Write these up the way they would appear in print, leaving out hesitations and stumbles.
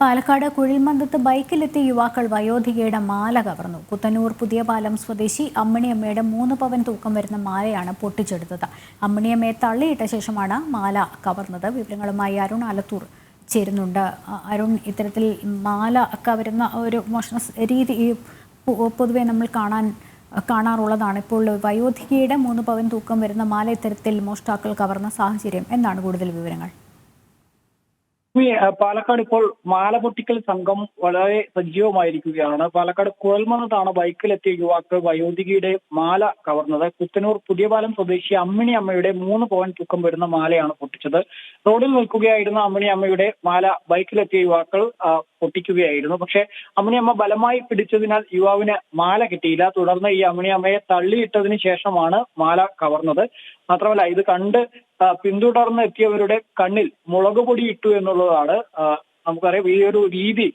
പാലക്കാട് കുഴിൽമന്ദത്ത് ബൈക്കിലെത്തിയ യുവാക്കൾ വയോധികയുടെ മാല കവർന്നു. പുത്തന്നൂർ പുതിയ പാലം സ്വദേശി അമ്മിണിയമ്മയുടെ 3 പവൻ തൂക്കം വരുന്ന മാലയാണ് പൊട്ടിച്ചെടുത്തത്. അമ്മിണിയമ്മയെ തള്ളിയിട്ട ശേഷമാണ് മാല കവർന്നത്. വിവരങ്ങളുമായി അരുൺ ആലത്തൂർ ചേരുന്നുണ്ട്. അരുൺ, ഇത്തരത്തിൽ മാല കവരുന്ന ഒരു മോഷണ രീതി പൊതുവെ നമ്മൾ കാണാറുള്ളതാണ്. ഇപ്പോൾ വയോധികയുടെ 3 പവൻ തൂക്കം വരുന്ന മാല ഇത്തരത്തിൽ മോഷ്ടാക്കൾ കവർന്ന സാഹചര്യം എന്താണ്? കൂടുതൽ വിവരങ്ങൾ. പാലക്കാട് ഇപ്പോൾ മാല പൊട്ടിക്കൽ സംഘം വളരെ സജീവമായിരിക്കുകയാണ്. പാലക്കാട് കുഴൽമന്നത്താണ് ബൈക്കിലെത്തിയ യുവാക്കൾ വയോധികയുടെ മാല കവർന്നത്. പുത്തനൂർ പുതിയപാലം സ്വദേശി അമ്മിണി അമ്മയുടെ 3 പവൻ തൂക്കം വരുന്ന മാലയാണ് പൊട്ടിച്ചത്. റോഡിൽ നിൽക്കുകയായിരുന്ന അമ്മിണി അമ്മയുടെ മാല ബൈക്കിലെത്തിയ യുവാക്കൾ പൊട്ടിക്കുകയായിരുന്നു. പക്ഷേ അമ്മിണിയമ്മ ബലമായി പിടിച്ചതിനാൽ യുവാവിന് മാല കിട്ടിയില്ല. തുടർന്ന് ഈ അമ്മിണിയമ്മയെ തള്ളിയിട്ടതിന് ശേഷമാണ് മാല കവർന്നത്. മാത്രമല്ല, ഇത് കണ്ട് പിന്തുടർന്ന് എത്തിയവരുടെ കണ്ണിൽ മുളക് പൊടി ഇട്ടു എന്നുള്ളതാണ്. നമുക്കറിയാം, ഈ ഒരു രീതി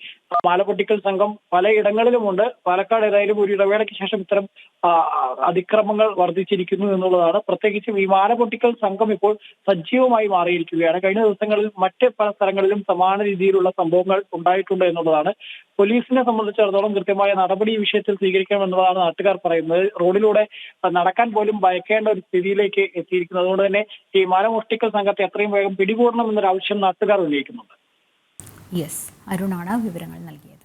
മാല പൊട്ടിക്കൽ സംഘം പലയിടങ്ങളിലുമുണ്ട്. പാലക്കാട് ഏതായാലും ഒരു ഇടവേളയ്ക്ക് ശേഷം ഇത്തരം അതിക്രമങ്ങൾ വർദ്ധിച്ചിരിക്കുന്നു എന്നുള്ളതാണ്. പ്രത്യേകിച്ചും ഈ മാല പൊട്ടിക്കൽ സംഘം ഇപ്പോൾ സജീവമായി മാറിയിരിക്കുകയാണ്. കഴിഞ്ഞ ദിവസങ്ങളിൽ മറ്റ് പല സ്ഥലങ്ങളിലും സമാന രീതിയിലുള്ള സംഭവങ്ങൾ ഉണ്ടായിട്ടുണ്ട് എന്നുള്ളതാണ്. പോലീസിനെ സംബന്ധിച്ചിടത്തോളം കൃത്യമായ നടപടി ഈ വിഷയത്തിൽ സ്വീകരിക്കണമെന്നുള്ളതാണ് നാട്ടുകാർ പറയുന്നത്. റോഡിലൂടെ നടക്കാൻ പോലും ഭയക്കേണ്ട ഒരു സ്ഥിതിയിലേക്ക് എത്തിയിരിക്കുന്നത്. അതുകൊണ്ട് തന്നെ ഈ മാല പൊട്ടിക്കൽ സംഘത്തെ എത്രയും വേഗം പിടികൂടണമെന്നൊരു ആവശ്യം നാട്ടുകാർ ഉന്നയിക്കുന്നുണ്ട്. യെസ്, അരുണാണ് വിവരങ്ങൾ നൽകിയത്.